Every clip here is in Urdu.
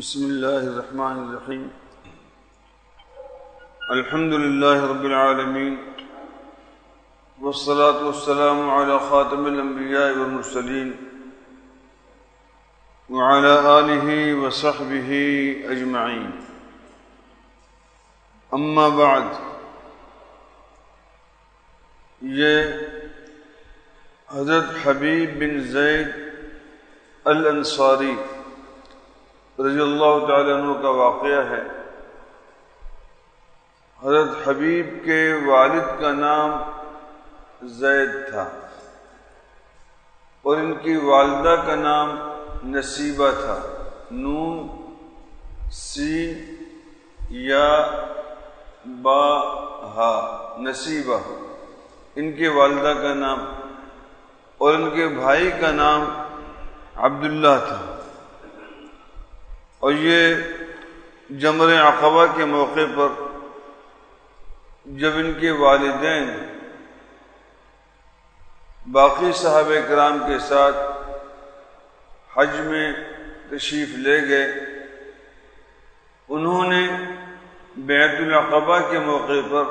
بسم اللہ الرحمن الرحیم الحمد للہ رب العالمین والصلاة والسلام علی خاتم الانبیاء والمرسلین وعلی آلہ وصحبہ اجمعین اما بعد، یہ حضرت حبیب بن زید الانصاری رضی اللہ تعالیٰ عنہ کا واقعہ ہے۔ حضرت حبیب کے والد کا نام زید تھا اور ان کی والدہ کا نام نصیبہ تھا، نون سین یا با ہا، نصیبہ ان کے والدہ کا نام، اور ان کے بھائی کا نام عبداللہ تھا۔ اور یہ جمرہ عقبہ کے موقع پر جب ان کے والدین باقی صحابہ کرام کے ساتھ حج میں تشریف لے گئے، انہوں نے بیعت العقبہ کے موقع پر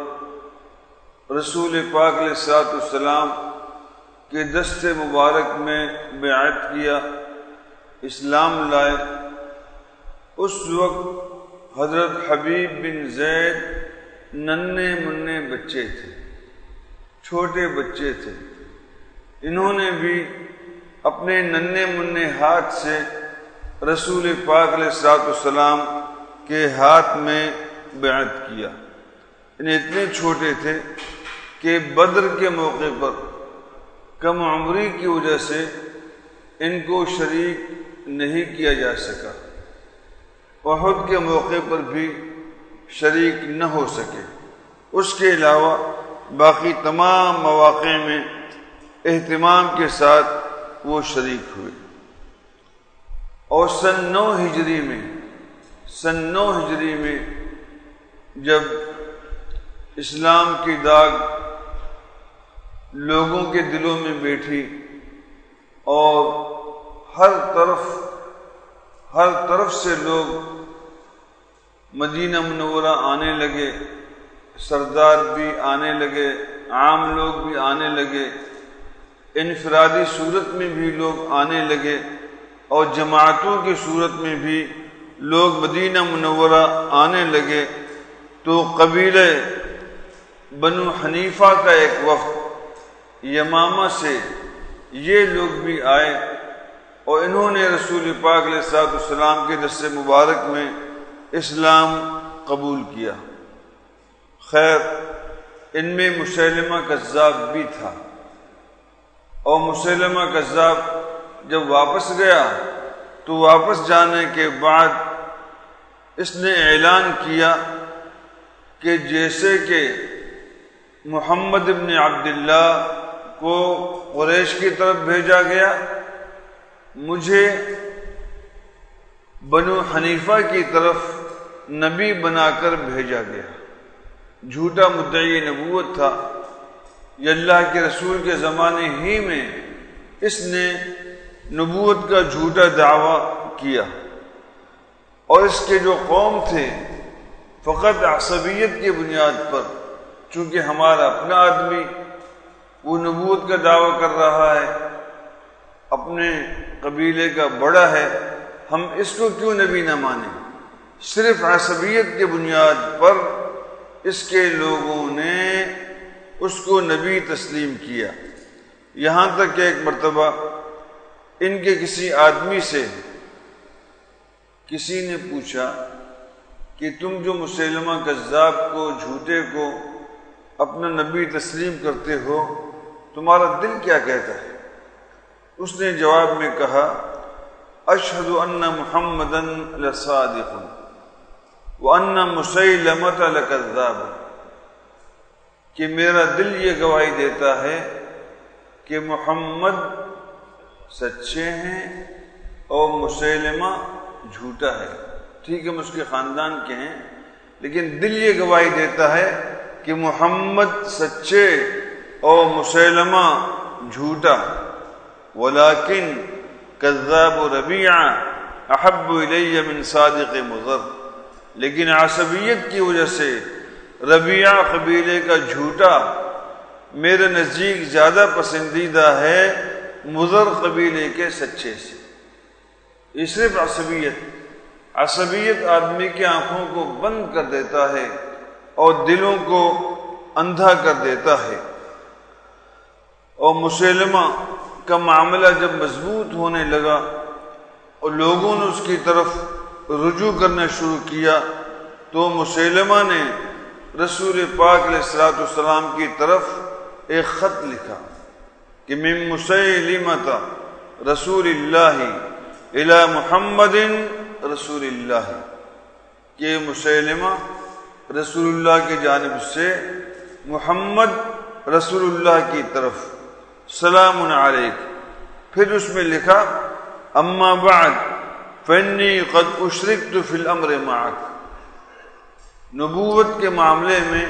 رسول پاک علیہ الصلوۃ والسلام کے دست مبارک میں بیعت کیا، اسلام لائے۔ اس وقت حضرت حبیب بن زید ننھے منھے بچے تھے، چھوٹے بچے تھے۔ انہوں نے بھی اپنے ننھے منھے ہاتھ سے رسول پاک علیہ الصلوۃ والسلام کے ہاتھ میں بیعت کیا۔ انہیں اتنے چھوٹے تھے کہ بدر کے موقع پر کم عمری کی وجہ سے ان کو شریک نہیں کیا جا سکا، احد کے موقع پر بھی شریک نہ ہو سکے۔ اس کے علاوہ باقی تمام مواقع میں اہتمام کے ساتھ وہ شریک ہوئے۔ اور سن 9 ہجری میں جب اسلام کی داغ لوگوں کے دلوں میں بیٹھی اور ہر طرف سے لوگ مدینہ منورہ آنے لگے، سردار بھی آنے لگے، عام لوگ بھی آنے لگے، انفرادی صورت میں بھی لوگ آنے لگے، اور جماعتوں کی صورت میں بھی لوگ مدینہ منورہ آنے لگے، تو قبیلہ بنو حنیفہ کا ایک وفد یمامہ سے یہ لوگ بھی آئے، اور انہوں نے رسول پاک علیہ الصلوۃ والسلام کے دست مبارک میں اسلام قبول کیا۔ خیر، ان میں مسیلمہ کذاب بھی تھا، اور مسیلمہ کذاب جب واپس گیا تو واپس جانے کے بعد اس نے اعلان کیا کہ جیسے کہ محمد ابن عبداللہ کو قریش کی طرف بھیجا گیا، مجھے بنو حنیفہ کی طرف نبی بنا کر بھیجا گیا۔ جھوٹا مدعی نبوت تھا، یہ اللہ کے رسول کے زمانے ہی میں اس نے نبوت کا جھوٹا دعویٰ کیا، اور اس کے جو قوم تھے فقط عصبیت کی بنیاد پر، چونکہ ہمارا اپنا آدمی وہ نبوت کا دعویٰ کر رہا ہے، اپنے قبیلے کا بڑا ہے، ہم اس کو کیوں نبی نہ مانیں؟ صرف عصبیت کی بنیاد پر اس کے لوگوں نے اس کو نبی تسلیم کیا۔ یہاں تک کہ ایک مرتبہ ان کے کسی آدمی سے کسی نے پوچھا کہ تم جو مسیلمہ کذاب کو، جھوٹے کو اپنا نبی تسلیم کرتے ہو، تمہارا دل کیا کہتا ہے؟ اس نے جواب میں کہا، اشہد ان محمدًا لصادق وان مسیلمۃ لکذاب، کہ میرا دل یہ گواہی دیتا ہے کہ محمد سچے ہیں اور مسیلمہ جھوٹا ہے۔ ٹھیک ہے، ہم اس کے خاندان کے ہیں، لیکن دل یہ گواہی دیتا ہے کہ محمد سچے اور مسیلمہ جھوٹا۔ ولیکن کذاب ربیعہ احب الی من صادق مضر، لیکن عصبیت کی وجہ سے ربیعہ قبیلے کا جھوٹا میرے نزدیک زیادہ پسندیدہ ہے مضر قبیلے کے سچے سے۔ یہ صرف عصبیت آدمی کی آنکھوں کو بند کر دیتا ہے اور دلوں کو اندھا کر دیتا ہے۔ اور مسیلمہ کا معاملہ جب مضبوط ہونے لگا اور لوگوں نے اس کی طرف رجوع کرنا شروع کیا تو مسیلمہ نے رسول پاک علیہ الصلوۃ والسلام کی طرف ایک خط لکھا کہ من مسیلمۃ رسول اللہ الی محمد رسول اللہ، کہ مسیلمہ رسول اللہ کی جانب سے محمد رسول اللہ کی طرف سلام علیک۔ پھر اس میں لکھا اما بعد فانی قد اشرکت فی الامر معک، نبوت کے معاملے میں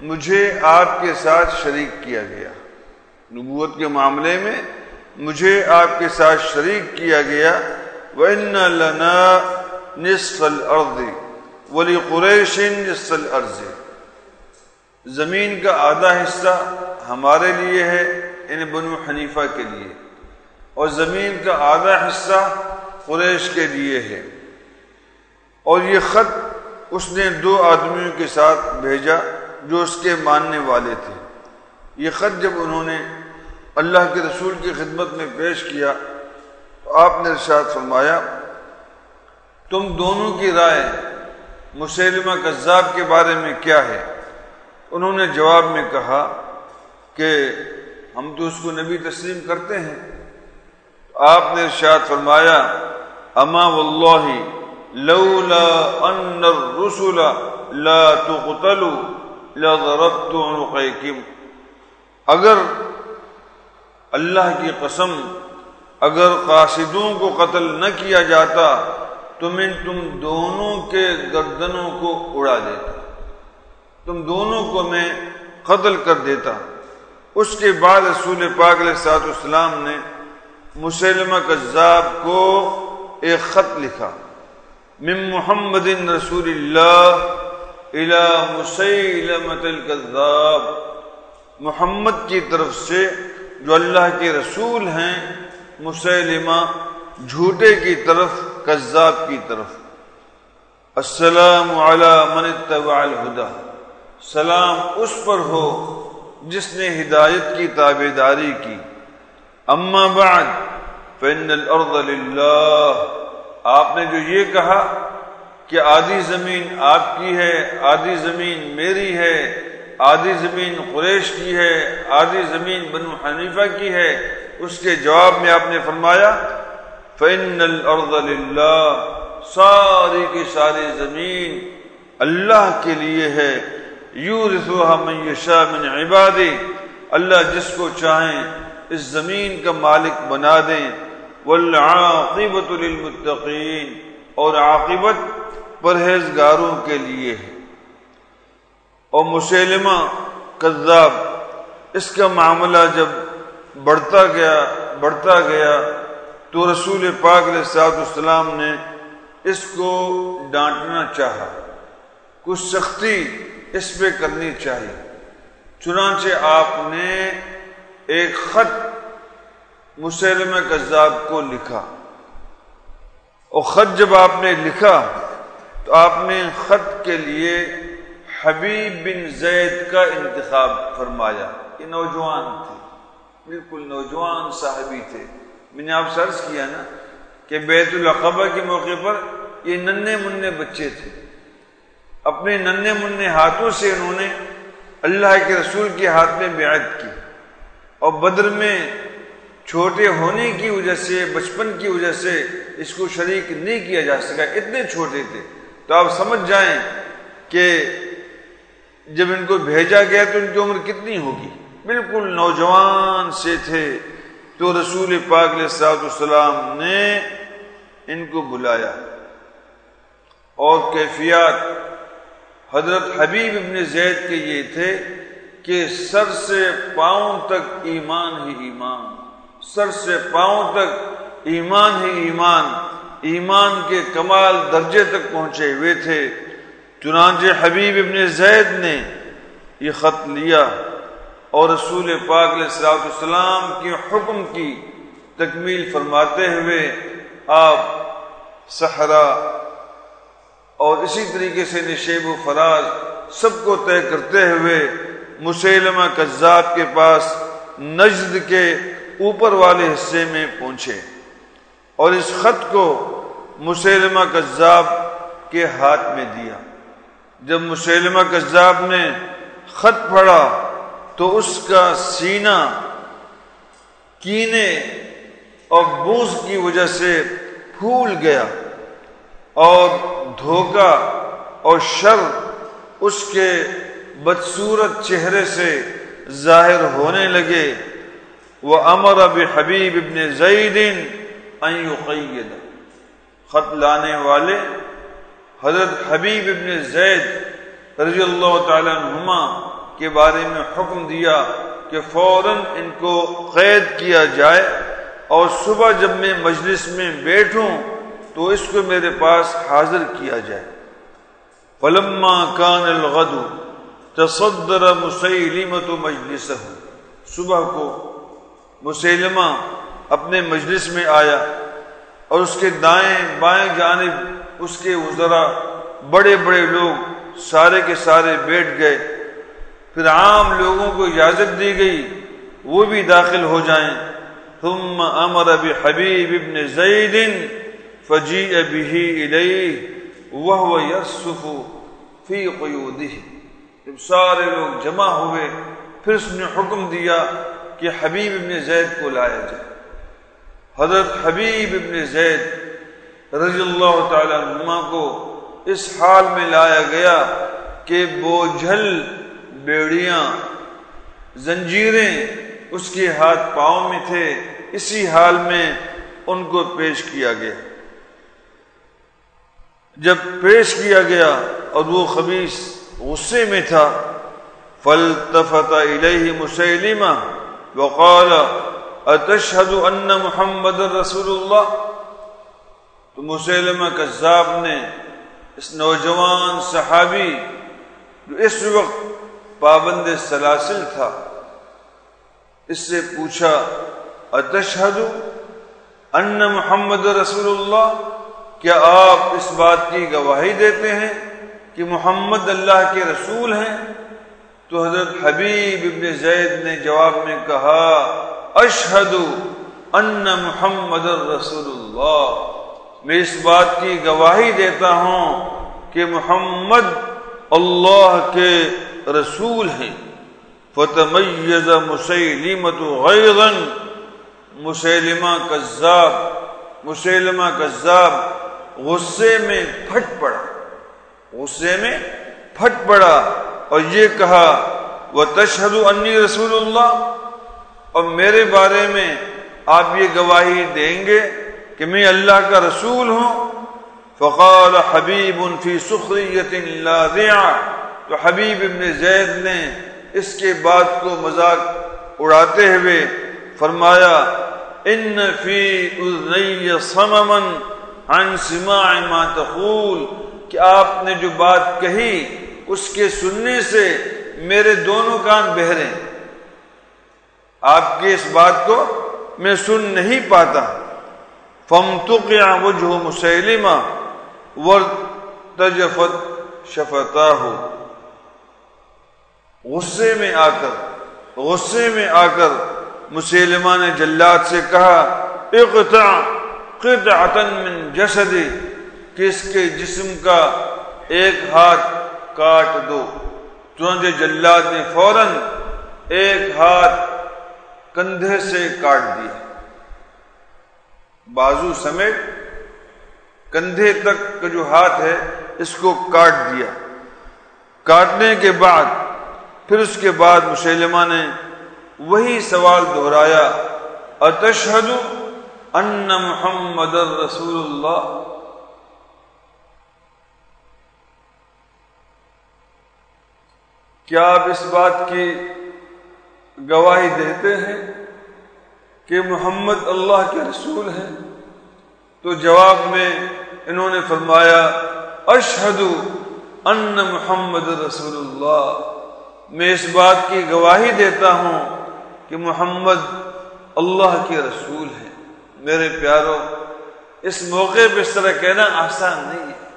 مجھے آپ کے ساتھ شریک کیا گیا، نبوت کے معاملے میں مجھے آپ کے ساتھ شریک کیا گیا۔ وَإِنَّ لَنَا نِصْفَ الْأَرْضِ وَلِقُرَيْشٍ نِصْفَ الْأَرْضِ، زمین کا آدھا حصہ ہمارے لیے ہے، یعنی بنو حنیفہ کے لیے، اور زمین کا آدھا حصہ قریش کے لیے ہے۔ اور یہ خط اس نے 2 آدمیوں کے ساتھ بھیجا جو اس کے ماننے والے تھے۔ یہ خط جب انہوں نے اللہ کے رسول کی خدمت میں پیش کیا تو آپ نے ارشاد فرمایا تم دونوں کی رائے مسیلمہ کذاب کے بارے میں کیا ہے؟ انہوں نے جواب میں کہا کہ ہم تو اس کو نبی تسلیم کرتے ہیں۔ آپ نے ارشاد فرمایا اما واللہ لولا ان الرسل لا تقتل لضربت عنقیکم، اگر اللہ کی قسم اگر قاصدوں کو قتل نہ کیا جاتا تو میں تم دونوں کے گردنوں کو اڑا دیتا، تم دونوں کو میں قتل کر دیتا۔ اس کے بعد رسول پاک علیہ الصلوۃ والسلام نے مسیلمہ کذاب کو ایک خط لکھا من محمد رسول اللہ الی مسیلمۃ الکذاب، محمد کی طرف سے جو اللہ کے رسول ہیں مسیلمہ جھوٹے کی طرف، کذاب کی طرف۔ السلام علی من اتبع الہدی، سلام اس پر ہو جس نے ہدایت کی تابعداری کی۔ اما بعد فإن الارض للہ، آپ نے جو یہ کہا کہ آدھی زمین آپ کی ہے، آدھی زمین میری ہے، آدھی زمین قریش کی ہے، آدھی زمین بنو حنیفہ کی ہے، اس کے جواب میں آپ نے فرمایا فإن الارض للہ، ساری کی ساری زمین اللہ کے لیے ہے، یورثها من یشاء من عبادہ، اللہ جس کو چاہیں اس زمین کا مالک بنا دیں۔ والعاقبۃ للمتقین، اور عاقبت پرہیزگاروں کے لیے ہے۔ اور مسیلمہ کذاب اس کا معاملہ جب بڑھتا گیا تو رسول پاک علیہ الصلوۃ والسلام نے اس کو ڈانٹنا چاہا، کچھ سختی اس پہ کرنی چاہیے، چنانچہ آپ نے ایک خط مسیلمہ کذاب کو لکھا۔ اور خط جب آپ نے لکھا تو آپ نے خط کے لیے حبیب بن زید کا انتخاب فرمایا۔ یہ نوجوان تھے، بالکل نوجوان صحابی تھے۔ میں نے آپ سے عرض کیا نا کہ بیت العقبہ کے موقع پر یہ ننھے منھے بچے تھے، اپنے ننھے منھے ہاتھوں سے انہوں نے اللہ کے رسول کے ہاتھ میں بیعت کی، اور بدر میں چھوٹے ہونے کی وجہ سے، بچپن کی وجہ سے اس کو شریک نہیں کیا جا سکا، اتنے چھوٹے تھے۔ تو آپ سمجھ جائیں کہ جب ان کو بھیجا گیا تو ان کی عمر کتنی ہوگی، بالکل نوجوان سے تھے۔ تو رسول پاک علیہ الصلوۃ والسلام نے ان کو بلایا، اور کیفیات حضرت حبیب ابن زید کے یہ تھے کہ سر سے پاؤں تک ایمان ہی ایمان، سر سے پاؤں تک ایمان ہی ایمان، ایمان کے کمال درجے تک پہنچے ہوئے تھے۔ چنانچہ حبیب ابن زید نے یہ خط لیا اور رسول پاک علیہ السلام کے حکم کی تکمیل فرماتے ہوئے آپ صحرا اور اسی طریقے سے نشیب و فراز سب کو طے کرتے ہوئے مسیلمہ کذاب کے پاس نجد کے اوپر والے حصے میں پہنچے اور اس خط کو مسیلمہ کذاب کے ہاتھ میں دیا۔ جب مسیلمہ کذاب نے خط پڑھا تو اس کا سینہ کینے اور بغض کی وجہ سے پھول گیا اور دھوکہ اور شر اس کے بدصورت چہرے سے ظاہر ہونے لگے۔ وَأَمَرَ بِحَبِيبِ ابن زید ان یقید، خط لانے والے حضرت حبیب ابن زید رضی اللہ تعالی عنہما کے بارے میں حکم دیا کہ فوراً ان کو قید کیا جائے اور صبح جب میں مجلس میں بیٹھوں تو اس کو میرے پاس حاضر کیا جائے۔ فَلَمَّا كَانَ الْغَدُ تَصَدَّرَ مُسَيْلِمَةُ مَجْلِسَهُ، صبح کو مسیلمہ اپنے مجلس میں آیا اور اس کے دائیں بائیں جانب اس کے وزراء بڑے بڑے لوگ سارے کے سارے بیٹھ گئے۔ پھر عام لوگوں کو اجازت دی گئی وہ بھی داخل ہو جائیں۔ ثم امر بحبیب ابن زید فجیء به الیہ وهو یرصف فی قیودہ، جب سارے لوگ جمع ہوئے پھر اس نے حکم دیا کہ حبیب ابن زید کو لایا جائے۔ حضرت حبیب ابن زید رضی اللہ تعالی عنہما کو اس حال میں لایا گیا کہ بوجھل بیڑیاں زنجیریں اس کے ہاتھ پاؤں میں تھے، اسی حال میں ان کو پیش کیا گیا۔ جب پیش کیا گیا اور وہ خبیث غصے میں تھا، فالتفت الیہ مسیلمہ وقال اتشہد ان محمد رسول اللہ، تو مسیلمہ کذاب نے اس نوجوان صحابی جو اس وقت پابند سلاسل تھا اس سے پوچھا اتشہد ان محمد رسول اللہ، کیا آپ اس بات کی گواہی دیتے ہیں کہ محمد اللہ کے رسول ہیں؟ تو حضرت حبیب ابن زید نے جواب میں کہا اشہد ان محمد رسول اللہ، میں اس بات کی گواہی دیتا ہوں کہ محمد اللہ کے رسول ہیں۔ فتمیز مسیلمۃ غیظا، مسیلمہ کذاب غصے میں پھٹ پڑا اور یہ کہا وتشہد انی رسول اللہ، اور میرے بارے میں آپ یہ گواہی دیں گے کہ میں اللہ کا رسول ہوں؟ فقال حبیب فی سخریۃ لاذعہ، تو حبیب ابن زید نے اس کے بات کو مذاق اڑاتے ہوئے فرمایا ان فی اذنی صمما عن سماع ما تقول، کہ آپ نے جو بات کہی اس کے سننے سے میرے دونوں کان بہرے، آپ کی اس بات کو میں سن نہیں پاتا۔ فامتقع وجہ مسیلمہ وارتجفت شفتاہ، غصے میں آ کر مسیلمہ نے جلاد سے کہا اقطع قطعة من جسدی، کہ اس کے جسم کا ایک ہاتھ کاٹ دو۔ چنانچہ جلاد نے فوراً ایک ہاتھ کندھے سے کاٹ دیا، بازو سمیت کندھے تک کا جو ہاتھ ہے اس کو کاٹ دیا۔ کاٹنے کے بعد پھر اس کے بعد مسیلمہ نے وہی سوال دہرایا اتشہد ان محمد رسول اللہ، کیا آپ اس بات کی گواہی دیتے ہیں کہ محمد اللہ کے رسول ہیں؟ تو جواب میں انہوں نے فرمایا اشہد ان محمد رسول اللہ، میں اس بات کی گواہی دیتا ہوں کہ محمد اللہ کے رسول ہیں۔ میرے پیارو، اس موقع پہ اس طرح کہنا آسان نہیں ہے۔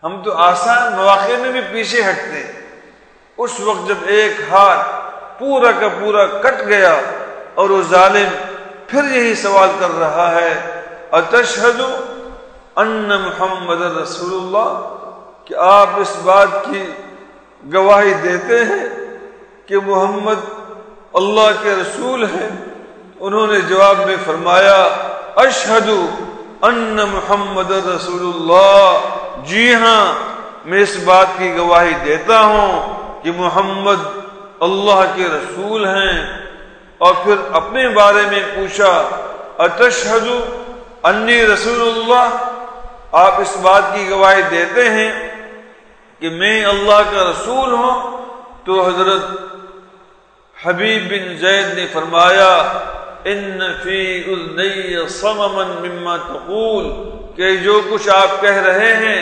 ہم تو آسان مواقع میں بھی پیچھے ہٹتے ہیں۔ اس وقت جب ایک ہاتھ پورا کا پورا کٹ گیا اور وہ ظالم پھر یہی سوال کر رہا ہے اتشہد ان محمد رسول اللہ، کہ آپ اس بات کی گواہی دیتے ہیں کہ محمد اللہ کے رسول ہیں؟ انہوں نے جواب میں فرمایا اشہد ان محمد رسول اللہ، جی ہاں میں اس بات کی گواہی دیتا ہوں کہ محمد اللہ کے رسول ہیں۔ اور پھر اپنے بارے میں پوچھا اتشہد انی رسول اللہ، آپ اس بات کی گواہی دیتے ہیں کہ میں اللہ کا رسول ہوں؟ تو حضرت حبیب بن زید نے فرمایا ان فی اذنی صمما مما تقول، کہ جو کچھ آپ کہہ رہے ہیں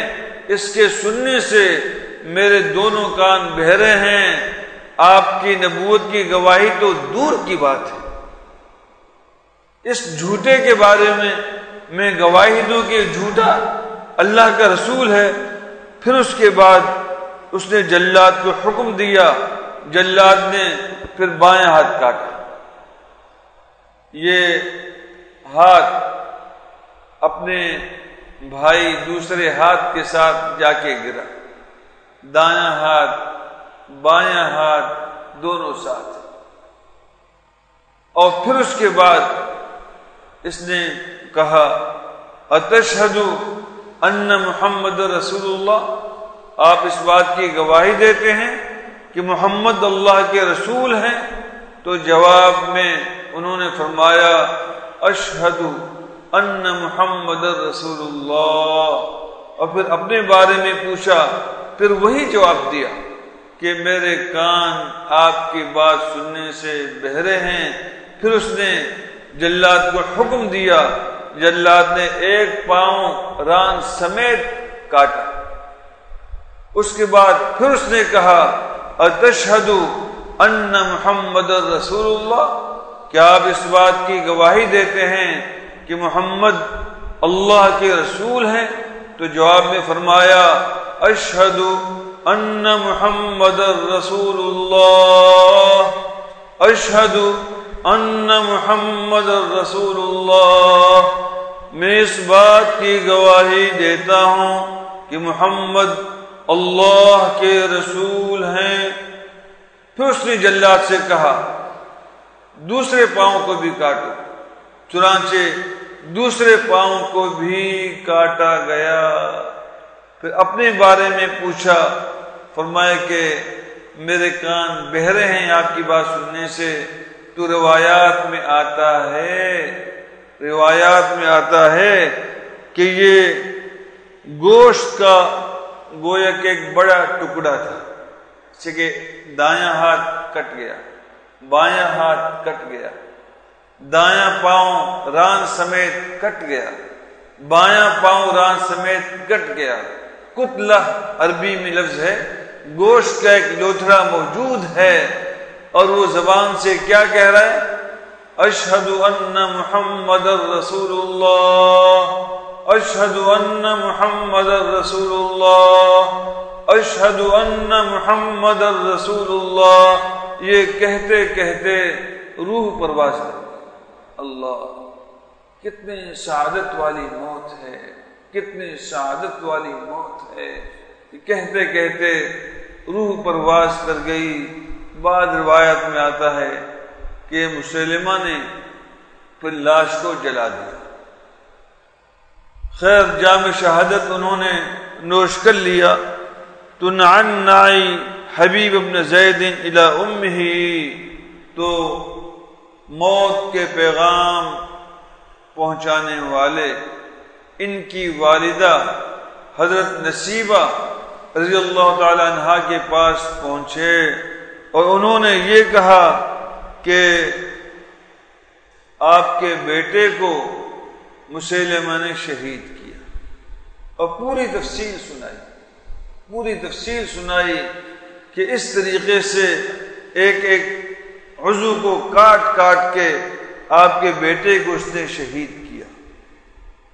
اس کے سننے سے میرے دونوں کان بہرے ہیں۔ آپ کی نبوت کی گواہی تو دور کی بات ہے، اس جھوٹے کے بارے میں گواہی دوں کہ جھوٹا اللہ کا رسول ہے۔ پھر اس کے بعد اس نے جلاد کو حکم دیا، جلاد نے پھر بائیں ہاتھ کاٹا، یہ ہاتھ اپنے بھائی دوسرے ہاتھ کے ساتھ جا کے گرا، دایاں ہاتھ بایاں ہاتھ دونوں ساتھ۔ اور پھر اس کے بعد اس نے کہا اتشہد ان محمد رسول اللہ، آپ اس بات کی گواہی دیتے ہیں کہ محمد اللہ کے رسول ہیں؟ تو جواب میں انہوں نے فرمایا اشہد ان محمد رسول اللہ۔ اور پھر اپنے بارے میں پوچھا، پھر وہی جواب دیا کہ میرے کان آپ کی بات سننے سے بہرے ہیں۔ پھر اس نے جلاد کو حکم دیا، جلاد نے ایک پاؤں ران سمیت کاٹا۔ اس کے بعد پھر اس نے کہا اتشہد ان محمد رسول اللہ، کیا آپ اس بات کی گواہی دیتے ہیں کہ محمد اللہ کے رسول ہیں؟ تو جواب میں فرمایا اشہد ان محمد رسول اللہ، اشہد ان محمد رسول اللہ، میں اس بات کی گواہی دیتا ہوں کہ محمد اللہ کے رسول ہیں۔ پھر اس نے جلاد سے کہا دوسرے پاؤں کو بھی کاٹو، چنانچہ دوسرے پاؤں کو بھی کاٹا گیا۔ پھر اپنے بارے میں پوچھا، فرمایا کہ میرے کان بہرے ہیں آپ کی بات سننے سے۔ تو روایات میں آتا ہے کہ یہ گوشت کا گویا کہ ایک بڑا ٹکڑا تھا، جیسے کہ دایاں ہاتھ کٹ گیا، بایاں ہاتھ کٹ گیا، دایاں پاؤں ران سمیت کٹ گیا، بایاں پاؤں ران سمیت کٹ گیا۔ کتلہ عربی میں لفظ ہے، گوشت کا ایک لوتھڑا موجود ہے، اور وہ زبان سے کیا کہہ رہا ہے؟ اشہد ان محمد رسول اللہ، اشہد ان محمد رسول اللہ، اشہد ان محمد رسول اللہ۔ یہ کہتے کہتے روح پرواز کر گئی۔ اللہ، کتنی سعادت والی موت ہے، کتنی سعادت والی موت ہے۔ کہتے کہتے روح پرواز کر گئی۔ بعد روایت میں آتا ہے کہ مسلمہ نے پھر لاش کو جلا دیا۔ خیر، جام شہادت انہوں نے نوش کر لیا تو نعنائی حبیب ابن زید الی امہ، تو موت کے پیغام پہنچانے والے ان کی والدہ حضرت نصیبہ رضی اللہ تعالی عنہا کے پاس پہنچے اور انہوں نے یہ کہا کہ آپ کے بیٹے کو مسیلمہ نے شہید کیا، اور پوری تفصیل سنائی کہ اس طریقے سے ایک ایک عضو کو کاٹ کاٹ کے آپ کے بیٹے کو اس نے شہید کیا۔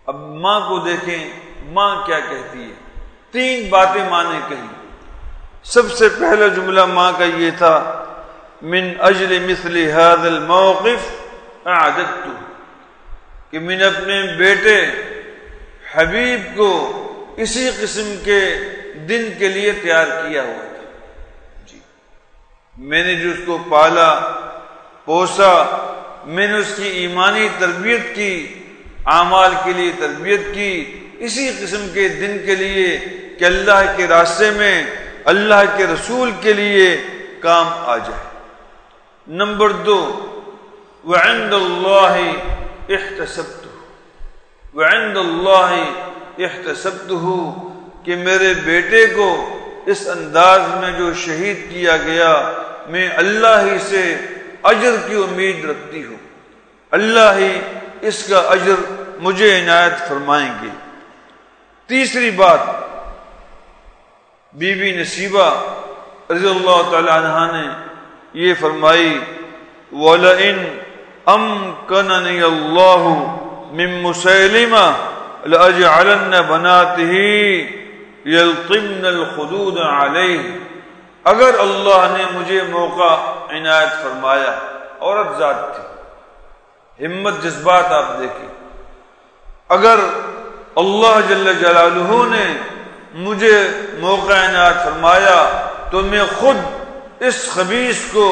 اب ماں کو دیکھیں، ماں کیا کہتی ہے؟ 3 باتیں ماں نے کہی۔ سب سے پہلا جملہ ماں کا یہ تھا، من اجل مثل هذا الموقف اعددت، کہ میں نے اپنے بیٹے حبیب کو اسی قسم کے دن کے لیے تیار کیا ہوا تھا۔ جی، میں نے جو اس کو پالا پوسا، میں نے اس کی ایمانی تربیت کی، اعمال کے لیے تربیت کی، اسی قسم کے دن کے لیے کہ اللہ کے راستے میں اللہ کے رسول کے لیے کام آ جائے۔ نمبر 2، وعند اللہ احتسبتہ، کہ میرے بیٹے کو اس انداز میں جو شہید کیا گیا، میں اللہ ہی سے اجر کی امید رکھتی ہوں، اللہ ہی اس کا اجر مجھے عنایت فرمائیں گے۔ تیسری بات، بی بی نصیبہ رضی اللہ تعالی عنہ نے یہ فرمائی، وَلَئِنْ أَمْكَنَنِيَ اللَّهُ مِن مُسَيْلِمَةَ لَأَجْعَلَنَّ بَنَاتِهِ يَلْقِمْنَ الْخُدُودَ عَلَيْهِ، اگر اللہ نے مجھے موقع عنایت فرمایا، عورت ذات تھی، ہمت جذبات آپ دیکھیں، اگر اللہ جل جلالہ نے مجھے موقع عنایت فرمایا تو میں خود اس خبیث کو،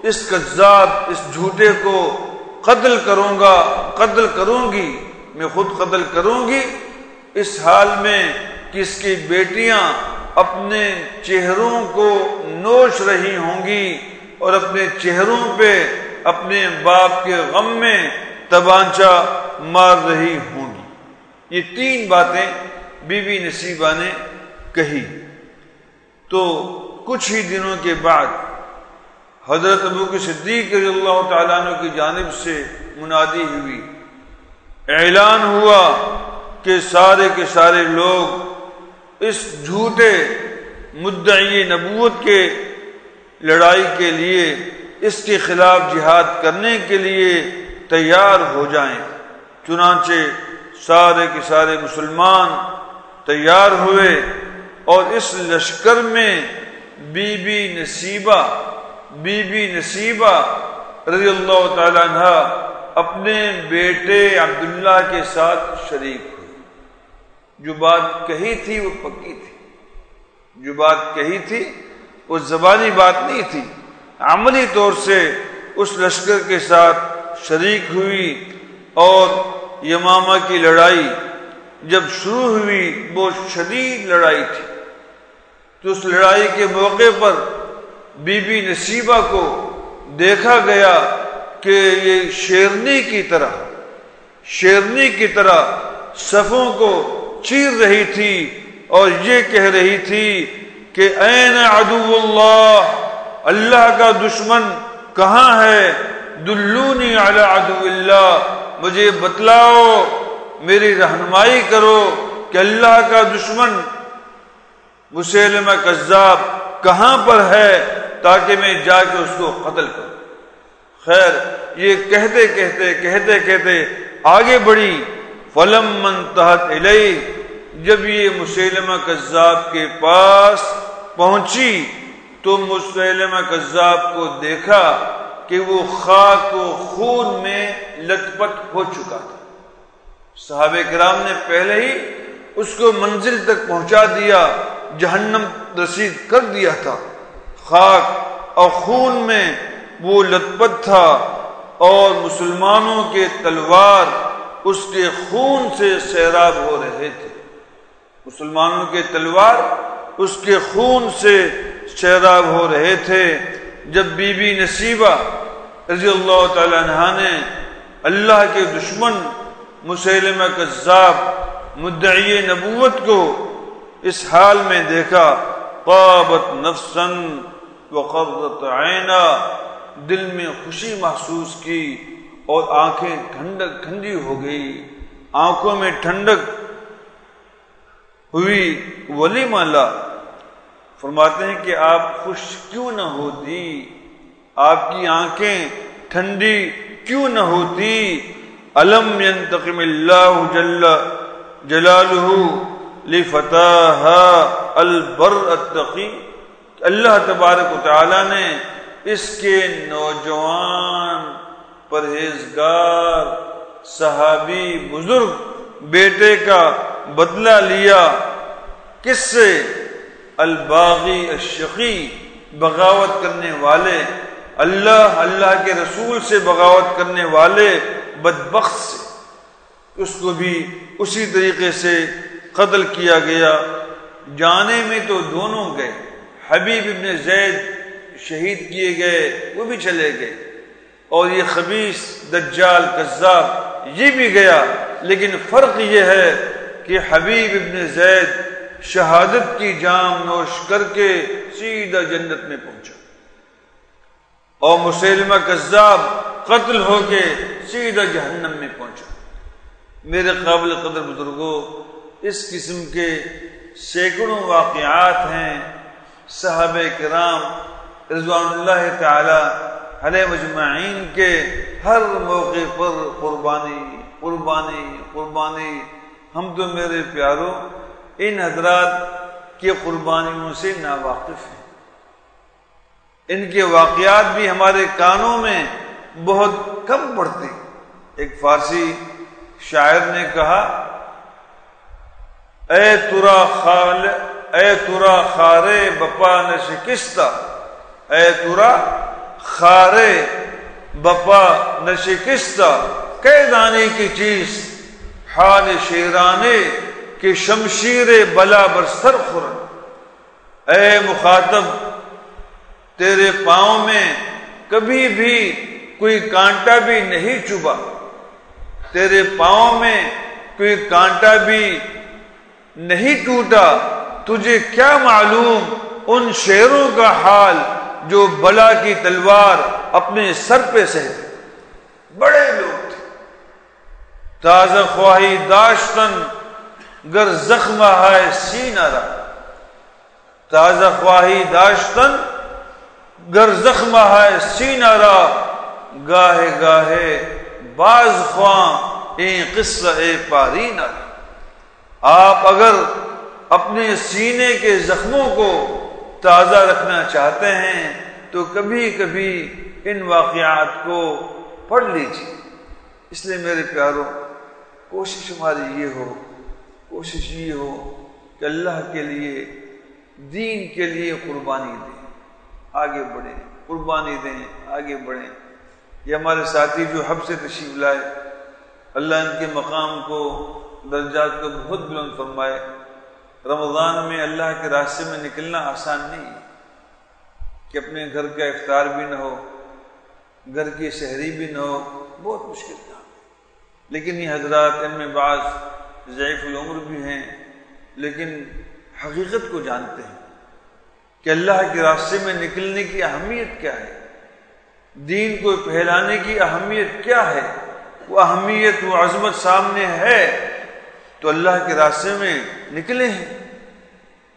اس کذاب، اس جھوٹے کو قتل کروں گی، میں خود قتل کروں گی، اس حال میں کہ اس کی بیٹیاں اپنے چہروں کو نوچ رہی ہوں گی اور اپنے چہروں پہ اپنے باپ کے غم میں تبانچہ مار رہی ہوں گی۔ یہ 3 باتیں بی بی نصیبہ نے کہی۔ تو کچھ ہی دنوں کے بعد حضرت ابوبکر صدیق رضی اللہ تعالیٰ عنہ کی جانب سے منادی ہوئی، اعلان ہوا کہ سارے کے سارے لوگ اس جھوٹے مدعی نبوت کے لڑائی کے لیے، اس کے خلاف جہاد کرنے کے لیے تیار ہو جائیں۔ چنانچہ سارے کے سارے مسلمان تیار ہوئے، اور اس لشکر میں بی بی نصیبہ رضی اللہ تعالی عنہ اپنے بیٹے عبداللہ کے ساتھ شریک ہوئی۔ جو بات کہی تھی وہ پکی تھی، جو بات کہی تھی وہ زبانی بات نہیں تھی، عملی طور سے اس لشکر کے ساتھ شریک ہوئی۔ اور یمامہ کی لڑائی جب شروع ہوئی، بہت شدید لڑائی تھی، تو اس لڑائی کے موقع پر بی بی نصیبہ کو دیکھا گیا کہ یہ شیرنی کی طرح صفوں کو چیر رہی تھی، اور یہ کہہ رہی تھی کہ این عدو اللہ، اللہ کا دشمن کہاں ہے؟ دلونی علی عدو اللہ، مجھے بتلاؤ، میری رہنمائی کرو کہ اللہ کا دشمن مسیلمہ کذاب کہاں پر ہے، تاکہ میں جا کے اس کو قتل کروں۔ خیر، یہ کہتے آگے بڑھی۔ فلما انتہت الیہ، جب یہ مسیلمہ کذاب کے پاس پہنچی تو مسیلمہ کذاب کو دیکھا کہ وہ خاک و خون میں لت پت ہو چکا تھا۔ صحابہ کرام نے پہلے ہی اس کو منزل تک پہنچا دیا، جہنم رسید کر دیا تھا، خاک اور خون میں وہ لت پت تھا، اور مسلمانوں کے تلوار اس کے خون سے سیراب ہو رہے تھے، مسلمانوں کے تلوار اس کے خون سے سیراب ہو رہے تھے۔ جب بی بی نصیبہ رضی اللہ تعالی عنہ نے اللہ کے دشمن مسیلمہ کذاب مدعی نبوت کو اس حال میں دیکھا، طابت نفسا وقرت عینا، دل میں خوشی محسوس کی اور آنکھیں ٹھنڈی ہو گئی۔ آنکھوں میں ٹھنڈک ہوئی ولیمہ لا۔ فرماتے ہیں کہ آپ خوش کیوں نہ ہوتی، آپ کی آنکھیں ٹھنڈی کیوں نہ ہوتی۔ الم ينتقم اللہ جل جلالہ لفتاها البر التقی، اللہ تبارک و تعالی نے اس کے نوجوان پرہیزگار صحابی بزرگ بیٹے کا بدلہ لیا۔ کس سے؟ الباغی الشقی، بغاوت کرنے والے، اللہ کے رسول سے بغاوت کرنے والے بدبخت سے۔ اس کو بھی اسی طریقے سے قتل کیا گیا۔ جانے میں تو دونوں گئے، حبیب ابن زید شہید کیے گئے، وہ بھی چلے گئے، اور یہ خبیث دجال کذاب یہ بھی گیا، لیکن فرق یہ ہے کہ حبیب ابن زید شہادت کی جام نوش کر کے سیدھا جنت میں پہنچا، اور مسیلمہ کذاب قتل ہو کے سیدھا جہنم میں پہنچا۔ میرے قابل قدر بزرگوں، اس قسم کے سینکڑوں واقعات ہیں۔ صحابہ کرام رضوان اللہ تعالی علیہ مجمعین کے ہر موقع پر قربانی قربانی قربانی۔ ہم تو میرے پیاروں ان حضرات کی قربانیوں سے ناواقف ہیں، ان کے واقعات بھی ہمارے کانوں میں بہت کم پڑتے ہیں۔ ایک فارسی شاعر نے کہا، اے ترا خارے بپا نشکستہ، اے ترا خارے بپا نشکستہ، قیدانی کی چیز حال شیرانے کہ شمشیر بلا بر سر خورن۔ اے مخاطب، تیرے پاؤں میں کبھی بھی کوئی کانٹا بھی نہیں چبھا، تیرے پاؤں میں کوئی کانٹا بھی نہیں ٹوٹا، تجھے کیا معلوم ان شیروں کا حال جو بلا کی تلوار اپنے سر پہ سہتے۔ بڑے لوگ تھے، تازہ خواہی داشتن گر زخم ہے سینہ را، تازہ خواہی داشتن گر زخم ہے سینہ را، گاہے گاہے باز خواہ این قصہ اے پارینہ را۔ آپ اگر اپنے سینے کے زخموں کو تازہ رکھنا چاہتے ہیں تو کبھی کبھی ان واقعات کو پڑھ لیجیے۔ اس لیے میرے پیاروں، کوشش ہماری یہ ہو، کوشش یہ ہو کہ اللہ کے لیے، دین کے لیے قربانی دیں، آگے بڑھیں، قربانی دیں، آگے بڑھیں۔ یہ ہمارے ساتھی جو حب سے تشریف لائے، اللہ ان کے مقام کو، درجات کو بہت بلند فرمائے۔ رمضان میں اللہ کے راستے میں نکلنا آسان نہیں ہے کہ اپنے گھر کا افطار بھی نہ ہو، گھر کی سحری بھی نہ ہو، بہت مشکل تھا۔ لیکن یہ حضرات، ان میں بعض ضعیف العمر بھی ہیں، لیکن حقیقت کو جانتے ہیں کہ اللہ کے راستے میں نکلنے کی اہمیت کیا ہے، دین کو پھیلانے کی اہمیت کیا ہے۔ وہ اہمیت، وہ عظمت سامنے ہے تو اللہ کے راستے میں نکلے ہیں،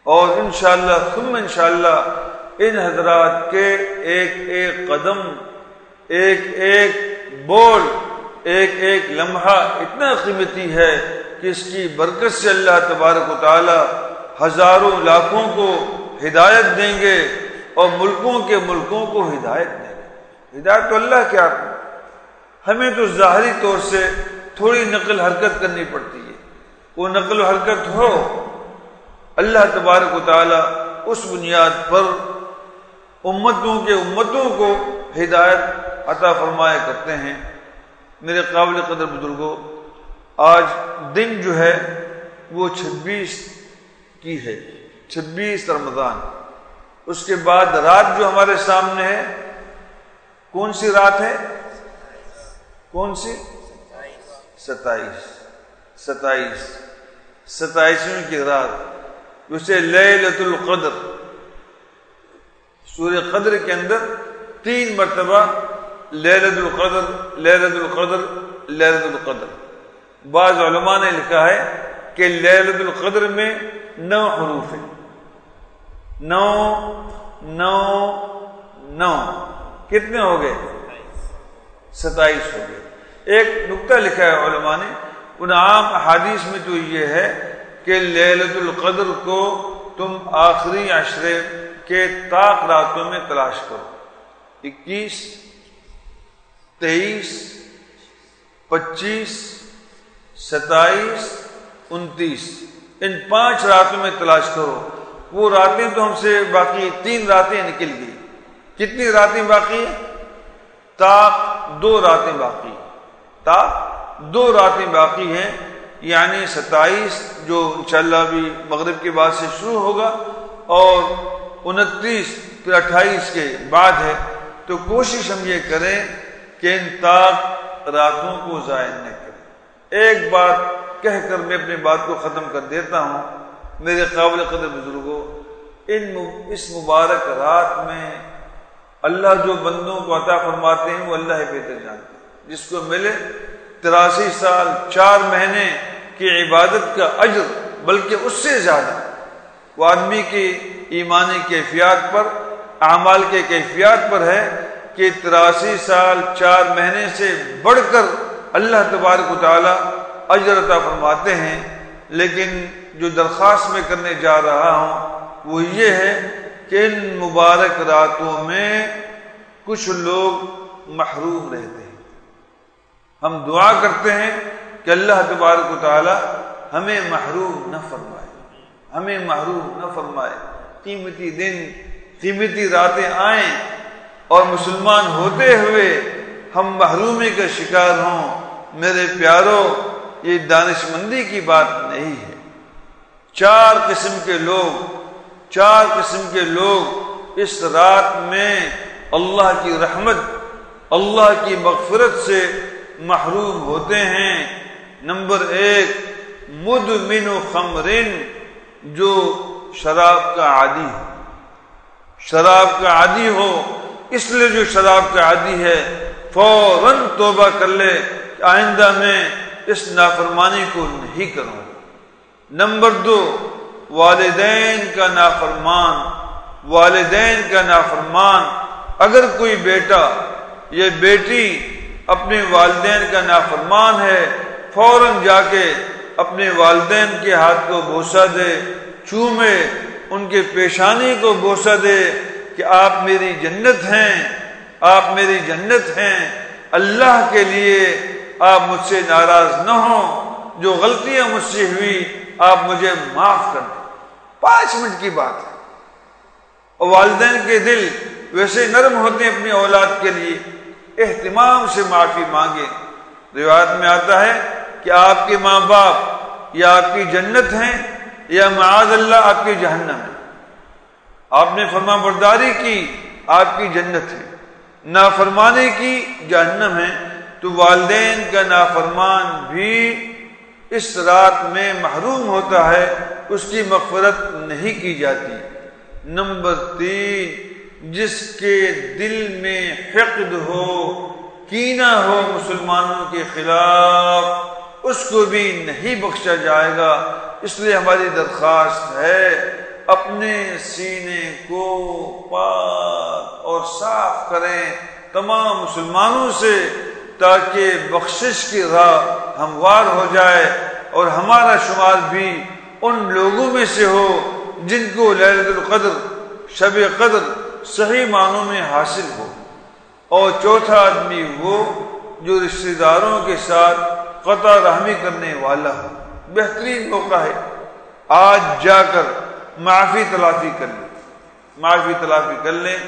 اور انشاءاللہ ثم انشاءاللہ ان حضرات کے ایک ایک قدم، ایک ایک بول، ایک ایک لمحہ اتنا قیمتی ہے کہ اس کی برکت سے اللہ تبارک و تعالی ہزاروں لاکھوں کو ہدایت دیں گے، اور ملکوں کے ملکوں کو ہدایت دیں گے۔ ہدایت تو اللہ کے ہاتھ میں، ہمیں تو ظاہری طور سے تھوڑی نقل حرکت کرنی پڑتی ہے، وہ نقل و حرکت ہو، اللہ تبارک و تعالی اس بنیاد پر امتوں کو ہدایت عطا فرمایا کرتے ہیں۔ میرے قابل قدر بزرگوں، آج دن جو ہے وہ 26 کی ہے، 26 رمضان۔ اس کے بعد رات جو ہمارے سامنے ہے، کون سی رات ہے؟ کون سی؟ 27ویں کی رات، جسے لیلۃ القدر، سورہ قدر کے اندر 3 مرتبہ لیلۃ القدر، لیلۃ القدر، لیلۃ القدر، بعض علماء نے لکھا ہے کہ لیلۃ القدر میں 9 حروف ہیں، 9 کتنے ہو گئے؟ 27 ہو گئے۔ ایک نقطہ لکھا ہے علماء نے، ان عام احادیث میں تو یہ ہے کہ لیلۃ القدر کو تم آخری عشرے کے طاق راتوں میں تلاش کرو، 21، 23، 25، 27، 29، ان 5 راتوں میں تلاش کرو۔ وہ راتیں تو ہم سے باقی 3 راتیں نکل گئی، کتنی راتیں باقی ہیں؟ طاق 2 راتیں باقی، طاق 2 راتیں باقی ہیں، یعنی 27 جو انشاءاللہ بھی مغرب کے بعد سے شروع ہوگا، اور 29 پھر 28 کے بعد ہے۔ تو کوشش ہم یہ کریں کہ ان طاق راتوں کو ضائع نہ کریں۔ ایک بات کہہ کر میں اپنی بات کو ختم کر دیتا ہوں، میرے قابل قدر بزرگوں، اس مبارک رات میں اللہ جو بندوں کو عطا فرماتے ہیں وہ اللہ ہی بہتر جانتے ہیں۔ جس کو ملے 83 سال 4 مہینے کی عبادت کا اجر، بلکہ اس سے زیادہ، وہ آدمی کی ایمانی کیفیات پر، اعمال کے کیفیات پر ہے کہ 83 سال 4 مہینے سے بڑھ کر اللہ تبارک و تعالی اجر عطا فرماتے ہیں۔ لیکن جو درخواست میں کرنے جا رہا ہوں وہ یہ ہے کہ ان مبارک راتوں میں کچھ لوگ محروم رہتے ہیں۔ ہم دعا کرتے ہیں کہ اللہ تبارک و تعالی ہمیں محروم نہ فرمائے، ہمیں محروم نہ فرمائے۔ قیمتی دن، قیمتی راتیں آئیں اور مسلمان ہوتے ہوئے ہم محرومی کا شکار ہوں، میرے پیاروں، یہ دانش مندی کی بات نہیں ہے۔ 4 قسم کے لوگ اس رات میں اللہ کی رحمت، اللہ کی مغفرت سے محروم ہوتے ہیں۔ نمبر 1، مدمن خمر، جو شراب کا عادی ہے، شراب کا عادی ہو، اس لیے جو شراب کا عادی ہے فوراً توبہ کر لے کہ آئندہ میں اس نافرمانی کو نہیں کروں۔ نمبر 2، والدین کا نافرمان، اگر کوئی بیٹا یا بیٹی اپنے والدین کا نافرمان ہے، فوراً جا کے اپنے والدین کے ہاتھ کو بوسہ دے، چومے، ان کے پیشانی کو بوسہ دے کہ آپ میری جنت ہیں، آپ میری جنت ہیں، اللہ کے لیے آپ مجھ سے ناراض نہ ہوں، جو غلطیاں مجھ سے ہوئی آپ مجھے معاف کر دیں۔ 5 منٹ کی بات ہے، اور والدین کے دل ویسے نرم ہوتے ہیں اپنی اولاد کے لیے، اہتمام سے معافی مانگیں۔ روایت میں آتا ہے کہ آپ کے ماں باپ یا آپ کی جنت ہیں یا معاذ اللہ آپ کی جہنم ہے۔ آپ نے فرما برداری کی، آپ کی جنت ہے، نافرمانی کی، جہنم ہے۔ تو والدین کا نافرمان بھی اس رات میں محروم ہوتا ہے، اس کی مغفرت نہیں کی جاتی۔ نمبر 3، جس کے دل میں حقد ہو، کینہ ہو مسلمانوں کے خلاف، اس کو بھی نہیں بخشا جائے گا۔ اس لیے ہماری درخواست ہے اپنے سینے کو پاک اور صاف کریں تمام مسلمانوں سے، تاکہ بخشش کی راہ ہموار ہو جائے اور ہمارا شمار بھی ان لوگوں میں سے ہو جن کو لیلۃ القدر، شب قدر صحیح معنوں میں حاصل ہو۔ اور چوتھا آدمی وہ جو رشتہ داروں کے ساتھ قطع رحمی کرنے والا ہو۔ بہترین موقع ہے، آج جا کر معافی تلافی کر لیں،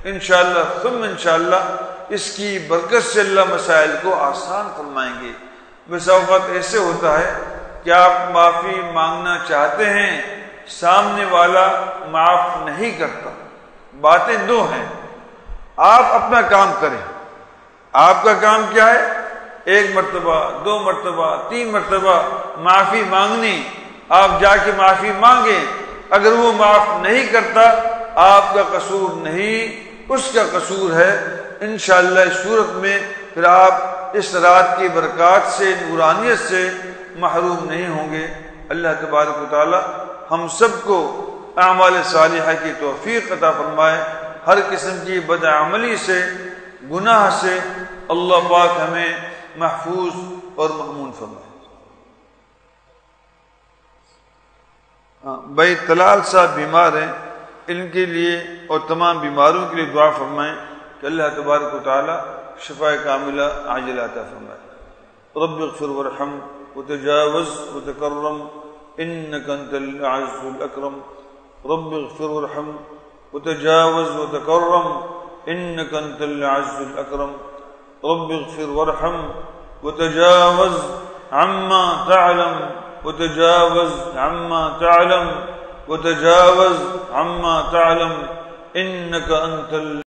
انشاءاللہ ثم انشاءاللہ اس کی برکت سے اللہ مسائل کو آسان فرمائیں گے۔ بس اوقات ایسے ہوتا ہے کہ آپ معافی مانگنا چاہتے ہیں، سامنے والا معاف نہیں کرتا۔ باتیں 2 ہیں، آپ اپنا کام کریں۔ آپ کا کام کیا ہے؟ 1 مرتبہ، 2 مرتبہ، 3 مرتبہ معافی مانگنی۔ آپ جا کے معافی مانگیں، اگر وہ معاف نہیں کرتا آپ کا قصور نہیں، اس کا قصور ہے۔ انشاءاللہ اس صورت میں پھر آپ اس رات کی برکات سے، نورانیت سے محروم نہیں ہوں گے۔ اللہ تبارک و تعالی ہم سب کو اعمال صالحہ کی توفیق عطا فرمائے، ہر قسم کی بدعملی سے، گناہ سے اللہ پاک ہمیں محفوظ اور مأمون فرمائے۔ بھائی طلال صاحب بیمار ہیں، ان کے لیے اور تمام بیماروں کے لیے دعا فرمائیں کہ اللہ تبارک و تعالی شفاء کاملہ عاجلہ عطا فرمائے۔ رب اغفر وارحم وتجاوز وتکرم انک انت العز الاکرم۔ رب اغفر وارحم وتجاوز وتکرم انک انت العز الاکرم۔ رب اغفر وارحم وتجاوز عما تعلم وتجاوز عما تعلم وتجاوز عما تعلم انك انت